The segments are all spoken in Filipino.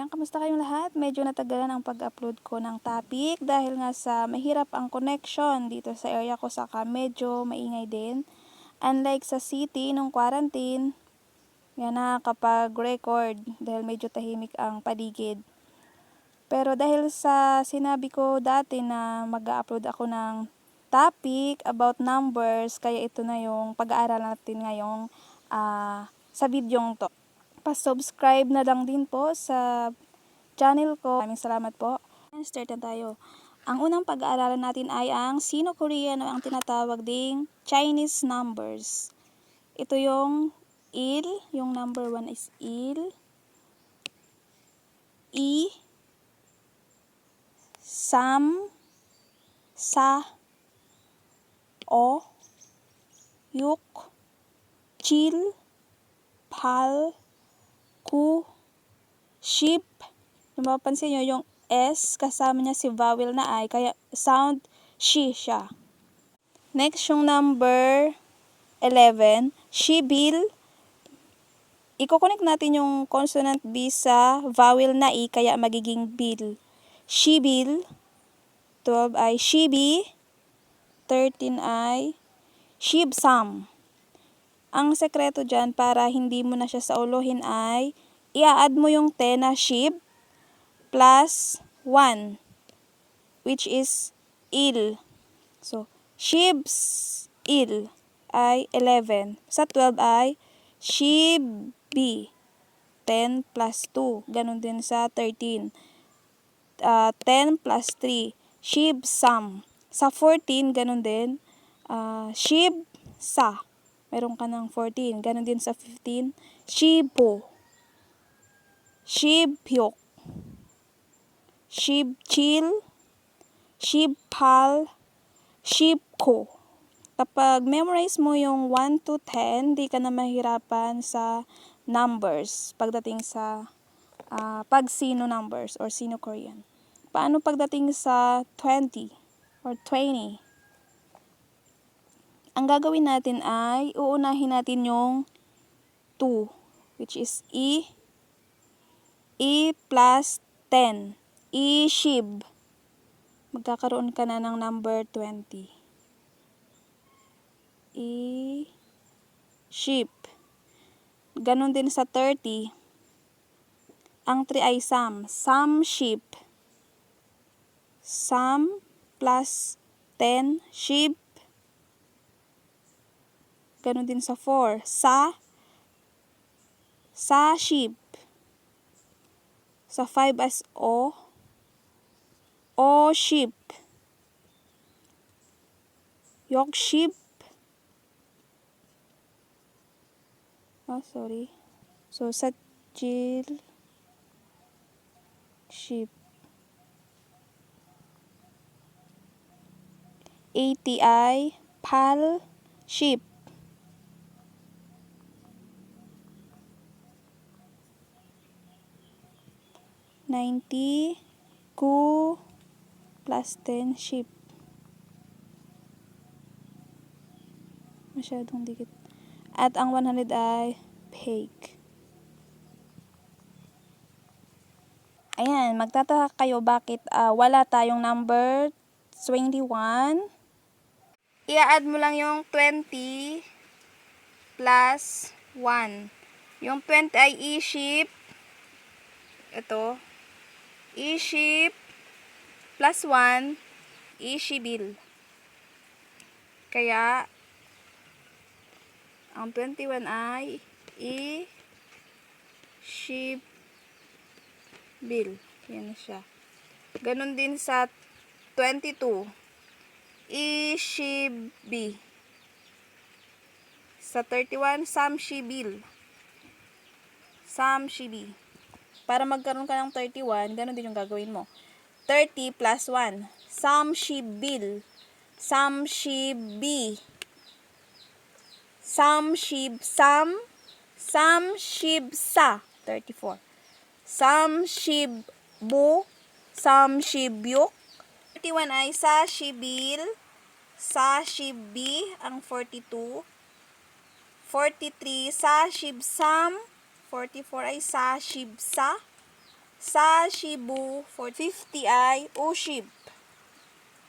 Ayan, kamusta kayong lahat? Medyo natagalan ang pag-upload ko ng topic dahil nga sa mahirap ang connection dito sa area ko, saka medyo maingay din. Unlike sa city nung quarantine, yan nakakapag-record dahil medyo tahimik ang paligid. Pero dahil sa sinabi ko dati na mag-upload ako ng topic about numbers, kaya ito na yung pag-aaral natin ngayong sa videong to. Pa-subscribe na lang din po sa channel ko. Maraming salamat po. Start na tayo. Ang unang pag-aaralan natin ay ang Sino-Korean o ang tinatawag ding Chinese numbers. Ito yung il, yung number 1 is il, i, sam, sa, o, yuk, chil, pal, ku, ship. Kung mapapansin nyo, yung S, kasama niya si vowel na I, kaya sound she siya. Next, yung number 11, shibil. Iko-connect natin yung consonant B sa vowel na I, kaya magiging bil. Shibil. 12 ay shibi. 13 ay shibsam. Ang sekreto dyan, para hindi mo na siya sauluhin, ay i-add mo yung 10 na shib plus 1, which is il. So, shibs il ay 11. Sa 12 ay shibi. 10 plus 2. Ganon din sa 13. 10 plus 3. Shibsam. Sa 14, ganon din. Shibsa. Meron ka ng 14. Ganon din sa 15. Shibo. Shibyok. Shibchil. Shibpal. Shibko. Kapag memorize mo yung 1 to 10, di ka na mahirapan sa numbers pagdating sa pag-Sino numbers or Sino-Korean. Paano pagdating sa 20 or 20? Ang gagawin natin ay uunahin natin yung 2, which is i plus 10. I-shib. Magkakaroon ka na ng number 20. I-shib. Ganon din sa 30. Ang 3 ay sam. Sam-shib. Sam plus 10. Shib. Ganon din sa 4. Sa-shib. Sa 5 as o. O-shib. Yok-shib. So, sa chil. Shib. 80 ay pal-shib. 90, ku plus 10 ship. Masyadong dikit. At ang 100 ay peg. Ayan, magtataka kayo bakit wala tayong number 21. I-add mo lang yung 20 plus 1. Yung 20 ay i-ship. Ito. I-ship plus 1, i-shibil. Kaya, ang 21 ay i-shibil. Yan na siya. Ganon din sa 22. I-shibi. Sa 31, sam-shibil. Sam-shibi. Para magkaroon ka ng 31, ganun din yung gagawin mo. 30 plus 1. Sam-shibil. Sam-shibi. Sam-shibsam. Sam-shibsa. 34. Sam-shibbu. Sam-shibyuk. 31 ay sa-shibil. Sa-shibi. Ang 42. 43. Sa-shibsam. 44 ay sa-shibsa. Sa Shibu, for 50 ay Ushib.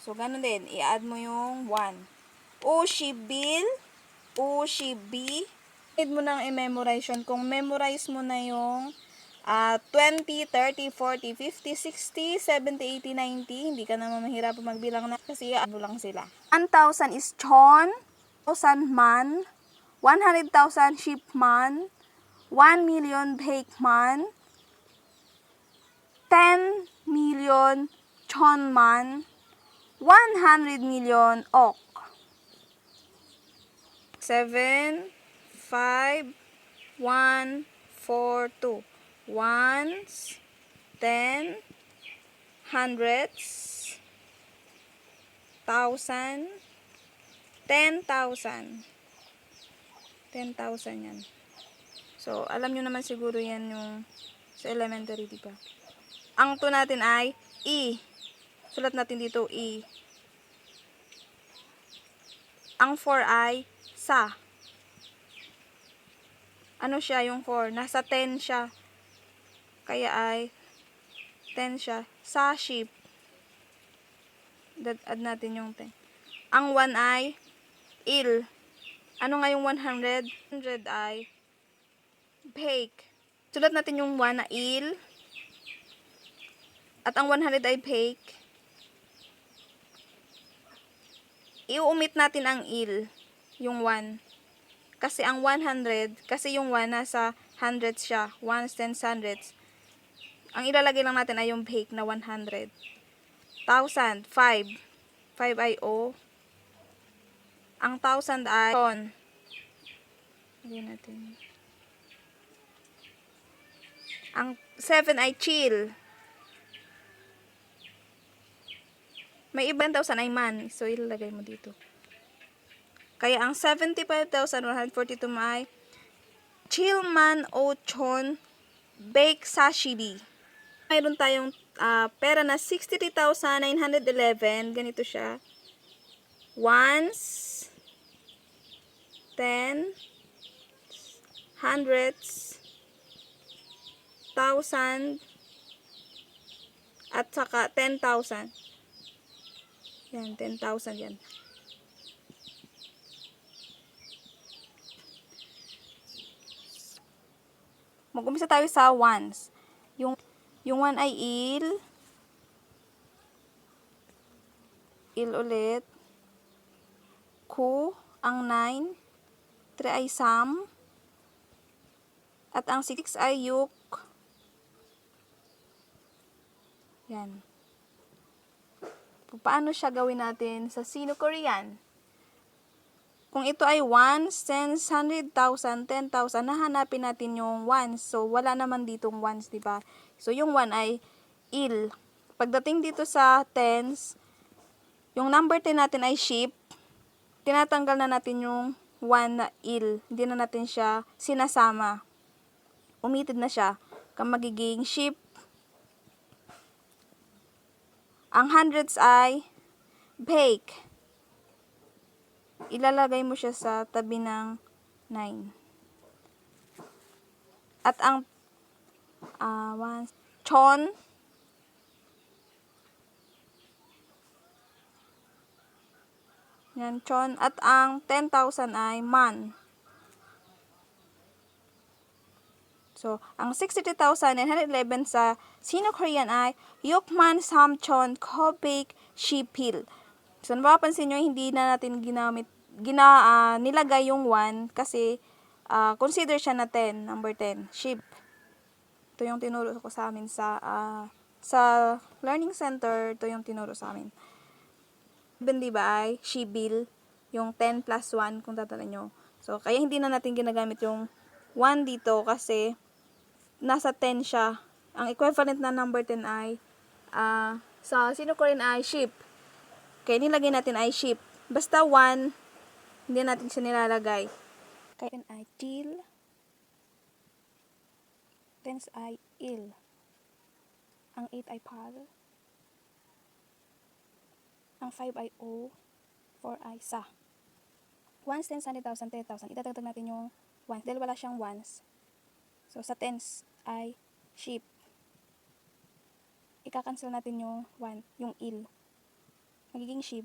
So, ganun din. I-add mo yung 1. Ushibil, Ushibi. Need mo nang i-memorize yun. Kung memorize mo na yung 20, 30, 40, 50, 60, 70, 80, 90, hindi ka naman mahirap magbilang na kasi ano lang sila. 1,000 is chon, 1,000 man, 100,000 shipman, 1 million bakeman, 10 million chonman, 100 million ok. 7, 5, 1, 4, 2. Ones, 10, hundreds, thousand, 10,000. 10,000 yan. So, alam nyo naman siguro yan yung sa elementary, di ba? Ang 2 natin ay E. Sulat natin dito E. Ang 4 ay sa. Ano siya yung 4? Nasa 10 siya. Kaya ay 10 siya. Sa sheep. Add natin yung 10. Ang 1 ay il. Ano nga yung 100? 100 ay bake. Sulat natin yung 1 na il. At ang 100 ay bake. I-omit natin ang il. Yung 1. Kasi ang 100, kasi yung 1 nasa hundreds siya. Ones, tens, hundreds. Ang ilalagay lang natin ay yung bake na 100. 1,000, 5. 5 ay O. Ang 1,000 ay ton. Lagyan natin. Ang 7 ay chill. May ibang 1,000 ay man. So, ilalagay mo dito. Kaya ang 75,142 ay chillman o chon bake sashimi. Mayroon tayong pera na 63,911. Ganito siya. Ones, 10, hundreds, thousand, at saka 10,000. Yan, 10,000 yan. Mag-umpisa tayo sa ones. Yung 1 ay il. Il ulit. Ku, ang 9. 3 ay sam. At ang 6 ay yuk. Yan. Paano siya gawin natin sa Sino-Korean? Kung ito ay ones, tens, 100,000, 10,000, nahanapin natin yung ones. So, wala naman ditong ones, diba? So, yung 1 ay il. Pagdating dito sa tens, yung number 10 natin ay sheep. Tinatanggal na natin yung 1 na il. Hindi na natin siya sinasama. Omitted na siya. Kung magiging sheep. Ang hundreds ay bake. Ilalagay mo siya sa tabi ng 9. At ang chon, yan, chon. At ang 10,000 ay man. So, ang 63,911 sa Sino-Korean ay Yukman Samchon Kobake Shipil. So, napapansin nyo, hindi na natin nilagay yung 1 kasi consider siya na 10, number 10, ship. Ito yung tinuro ko sa amin sa learning center, ito yung tinuro sa amin. 7, diba, ay shibil, yung 10 plus 1 kung tatala nyo. So, kaya hindi na natin ginagamit yung 1 dito kasi nasa 10 siya. Ang equivalent na number 10 ay sa Sino-Korean ay ship. Kaya nilagay natin ay ship. Basta 1, hindi natin siya nilalagay. Kaya ay til. Tens ay il. Ang 8 ay pal. Ang 5 ay o. 4 ay sa. Ones, tens, 100,000, 10,000. Itatagtag natin yung ones. Dahil wala siyang ones. So, sa tens ay sheep. ika-cancel natin yung 1, yung il. Magiging shib.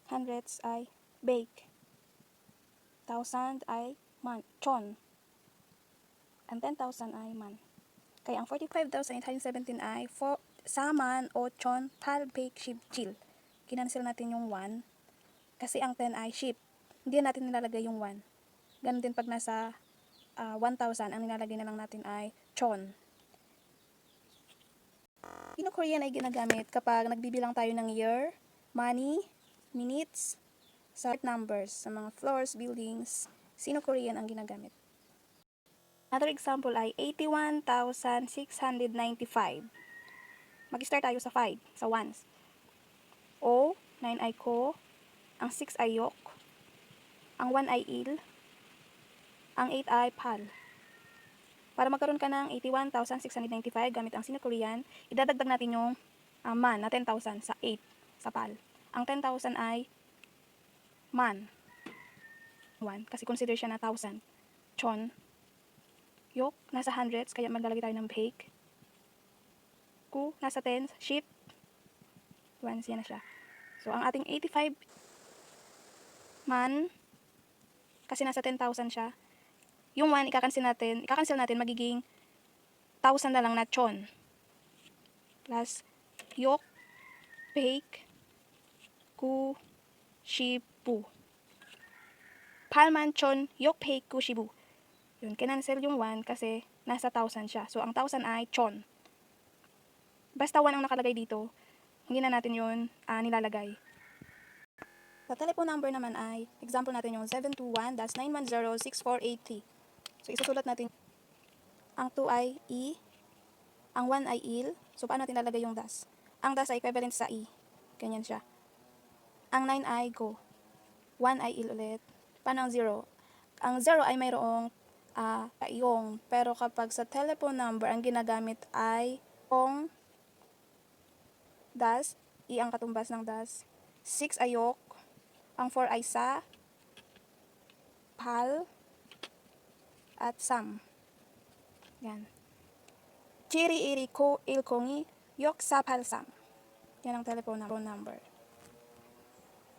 Hundreds ay bake. 1,000 ay man, chon. And 10,000 ay man. Kaya ang 45,817 ay saman o chon, pal, bake, shib, chill. Kinancel natin yung 1 kasi ang 10 ay ship. Hindi natin nilalagay yung 1. Ganun din pag nasa 1,000, ang nilalagay na lang natin ay chon. Sino-Korean ay ginagamit kapag nagbibilang tayo ng year, money, minutes, sa numbers, sa mga floors, buildings. Sino-Korean ang ginagamit. Another example ay 81,695. Mag-start tayo sa 5, sa ones. O, 9 ay ko, ang 6 ay yok, ang 1 ay il, ang 8 ay pal. Para magkaroon ka ng 81,695 gamit ang Sino-Korean, idadagdag natin yung man na 10,000 sa 8 sa pal. Ang 10,000 ay man. 1 kasi consider siya na 1,000. Chon. Yok, nasa hundreds, kaya maglalagay tayo ng bake. Ku, nasa tens. Ship. 1, yan na siya. So, ang ating 85 man, kasi nasa 10,000 siya. Yung 1, ika-cancel natin, magiging 1,000 na lang na chon. Plus, yok, bake, ku, shibu. Palman, chon, yok, bake, ku, shibu. Yun, kinancel yung 1 kasi nasa 1,000 siya. So, ang 1,000 ay chon. Basta 1 ang nakalagay dito, hindi na natin yun nilalagay. Sa telephone number naman ay, example natin yung 721-910-6483. So, isusulat natin. Ang 2 ay i, ang 1 ay il. So, paano natin lalagay yung das? Ang das ay equivalent sa i. Ganyan siya. Ang 9 ay go. 1 ay il ulit. Paano ang 0? Ang 0 ay mayroong paiyong. Pero kapag sa telephone number, ang ginagamit ay ong das. I ang katumbas ng das. 6 ay yok. Ang 4 ay sa, pal, at sam. Yan. Chiri iri ko il kongi yok sa pal sam. Yan ang telephone number.